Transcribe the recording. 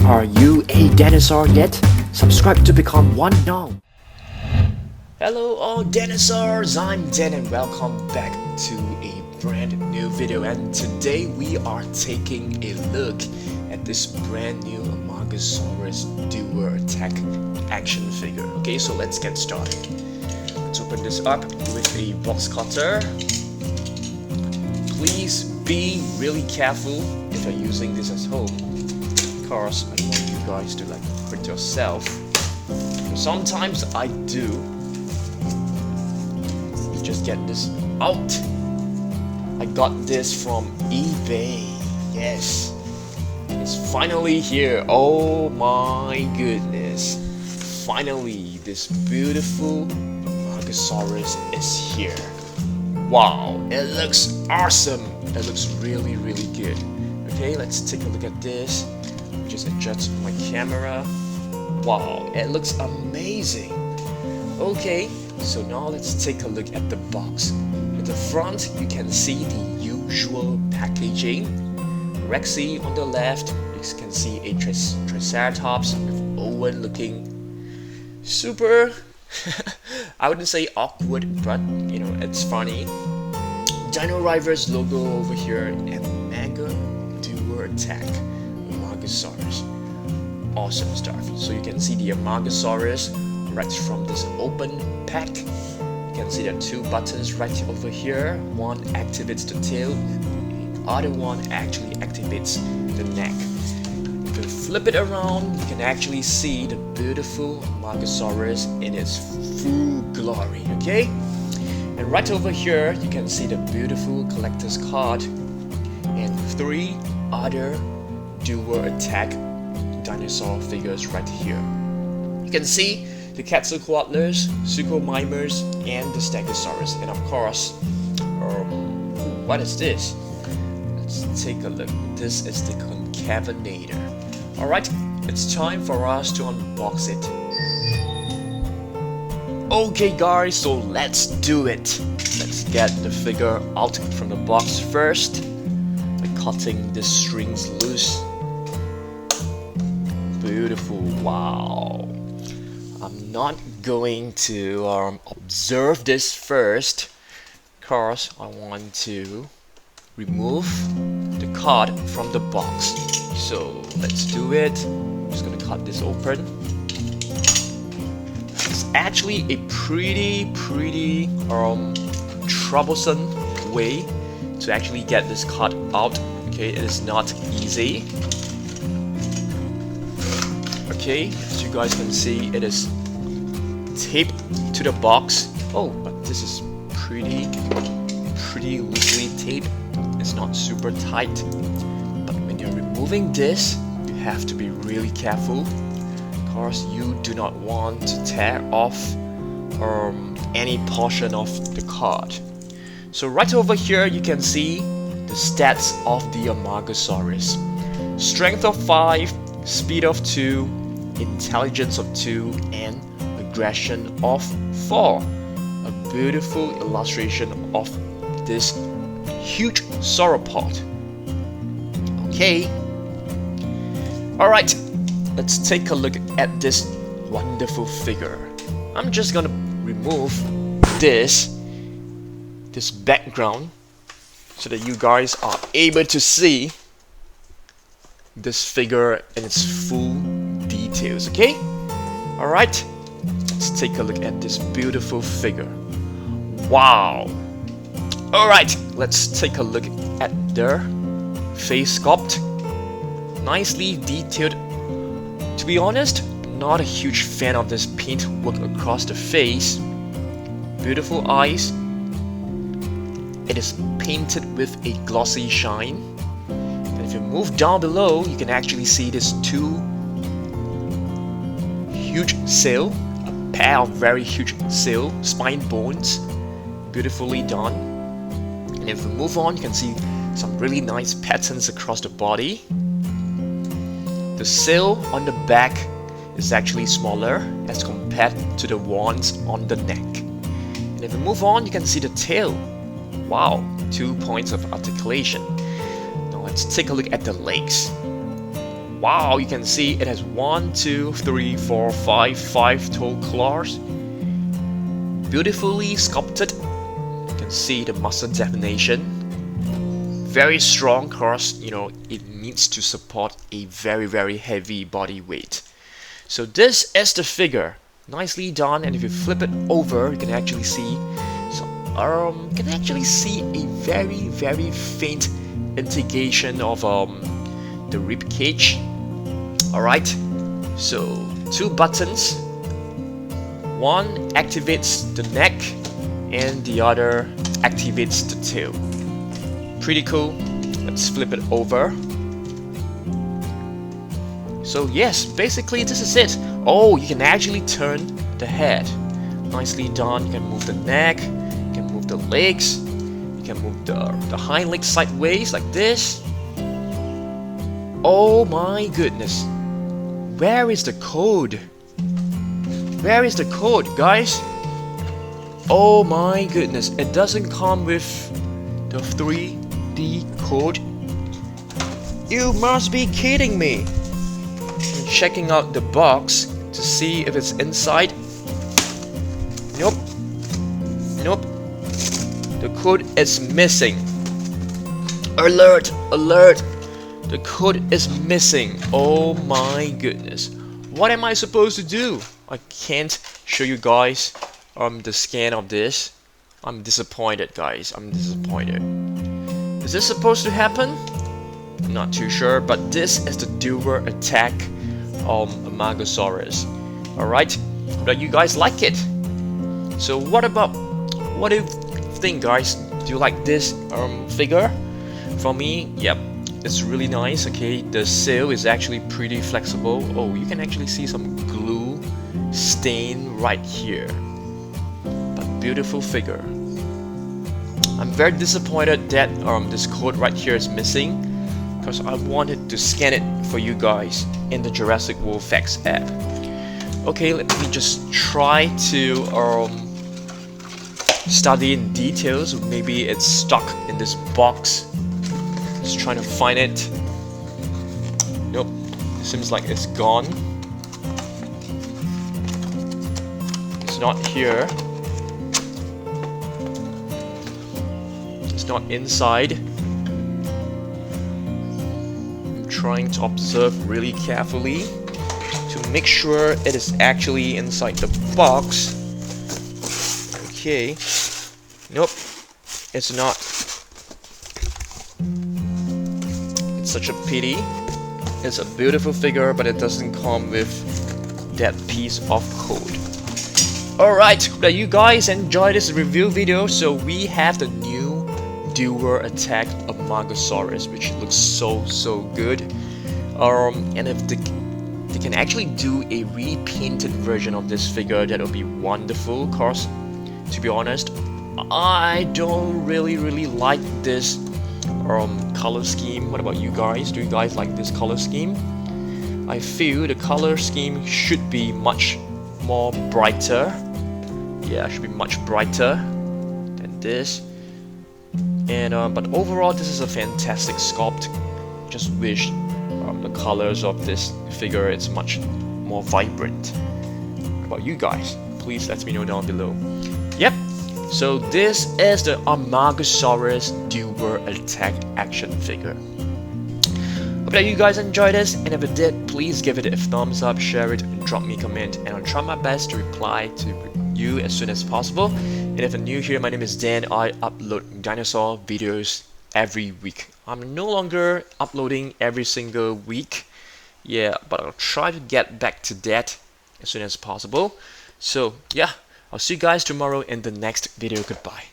Are you a dinosaur yet? Subscribe to become one now. Hello all dinosaurs, I'm Dan and welcome back to a brand new video, and today we are taking a look at this brand new Amargasaurus Dual Attack action figure. Okay, so let's get started. Let's open this up with a box cutter. Please be really careful if you're using this at home, because I want you guys to hurt yourself. Sometimes I do. Let's just get this out. I got this from eBay. Yes, it's finally here. Oh my goodness, finally this beautiful Amargasaurus is here. Wow, it looks awesome. It looks really good. Okay, let's take a look at this. Just adjust my camera. Wow, it looks amazing. Okay, so now let's take a look at the box. At the front, you can see the usual packaging. Rexy on the left, you can see a Triceratops with Owen looking super I wouldn't say awkward, but you know, it's funny. Dino Rivers logo over here, and Mega Dual Attack Amargasaurus. Awesome stuff. So you can see the Amargasaurus right from this open pack. You can see the two buttons right over here. One activates the tail, the other one actually activates the neck. If you flip it around, you can actually see the beautiful Amargasaurus in its full glory, okay? And right over here, you can see the beautiful collector's card and three other dual attack dinosaur figures right here. You can see the Quetzalcoatlus, Suchomimus, and the Stegosaurus, and of course, what is this? Let's take a look. This is the Concavenator. Alright, it's time for us to unbox it. Okay guys, so let's do it. Let's get the figure out from the box first by cutting the strings loose. Beautiful, wow. I'm not going to observe this first, because I want to remove the card from the box. So let's do it. I'm just gonna cut this open. It's actually a pretty troublesome way to actually get this card out. Okay, it is not easy. Okay, as you guys can see, it is taped to the box. Oh, but this is pretty loosely taped. It's not super tight. But when you're removing this, you have to be really careful, because you do not want to tear off any portion of the card. So right over here, you can see the stats of the Amargasaurus. Strength of 5, speed of 2, intelligence of 2, and aggression of 4. A beautiful illustration of this huge sauropod. Okay. Alright, let's take a look at this wonderful figure. I'm just gonna remove this background so that you guys are able to see this figure in its full details, okay? Alright, let's take a look at this beautiful figure. Wow! Alright, let's take a look at the face sculpt. Nicely detailed. To be honest, not a huge fan of this paint work across the face. Beautiful eyes. It is painted with a glossy shine. And if you move down below, you can actually see these two huge sail, a pair of very huge sail, spine bones, beautifully done. And if we move on, you can see some really nice patterns across the body. The sail on the back is actually smaller as compared to the ones on the neck. And if we move on, you can see the tail. Wow, 2 points of articulation. Now let's take a look at the legs. Wow, you can see it has 1, 2, 3, 4, 5 toe claws. Beautifully sculpted. You can see the muscle definition. Very strong because, you know, it needs to support a very heavy body weight. So this is the figure. Nicely done, and if you flip it over, you can actually see a very faint indication of the rib cage. Alright, so 2 buttons. One activates the neck and the other activates the tail. Pretty cool. Let's flip it over. So yes, basically this is it. Oh, you can actually turn the head. Nicely done. You can move the neck, you can move the legs, you can move the hind legs sideways like this. Oh my goodness. Where is the code? Where is the code, guys? Oh my goodness, it doesn't come with the 3D code. You must be kidding me. I'm checking out the box to see if it's inside. Nope. Nope. The code is missing. Alert! Alert! The code is missing. Oh my goodness. What am I supposed to do? I can't show you guys the scan of this. I'm disappointed, guys. I'm disappointed. Is this supposed to happen? I'm not too sure, but this is the dual attack Amargasaurus. Alright, but you guys like it. So what do you think, guys? Do you like this figure? For me, yep, it's really nice. Okay, the sail is actually pretty flexible. Oh, you can actually see some glue stain right here. But beautiful figure. I'm very disappointed that this code right here is missing, because I wanted to scan it for you guys in the Jurassic World Facts app. Okay, let me just try to study in details. Maybe it's stuck in this box. Just trying to find it. Nope, seems like it's gone. It's not here. It's not inside. I'm trying to observe really carefully to make sure it is actually inside the box. Okay. Nope, it's not. It's such a pity. It's a beautiful figure, but it doesn't come with that piece of code. Alright, hope that you guys enjoyed this review video. So we have the new dual attack Amargasaurus, which looks so good. And if they can actually do a repainted version of this figure, that would be wonderful. Cause to be honest, I don't really like this color scheme. What about you guys? Do you guys like this color scheme? I feel the color scheme should be much more brighter. Yeah, it should be much brighter than this. And but overall, this is a fantastic sculpt. Just wish the colors of this figure is much more vibrant. What about you guys? Please let me know down below. Yep. So this is the Amargasaurus dual attack action figure. Hope that you guys enjoyed this, and if you did, please give it a thumbs up, share it, and drop me a comment, and I'll try my best to reply to you as soon as possible. And if you're new here, my name is Dan. I upload dinosaur videos every week. I'm no longer uploading every single week. Yeah, but I'll try to get back to that as soon as possible. So yeah, I'll see you guys tomorrow in the next video. Goodbye.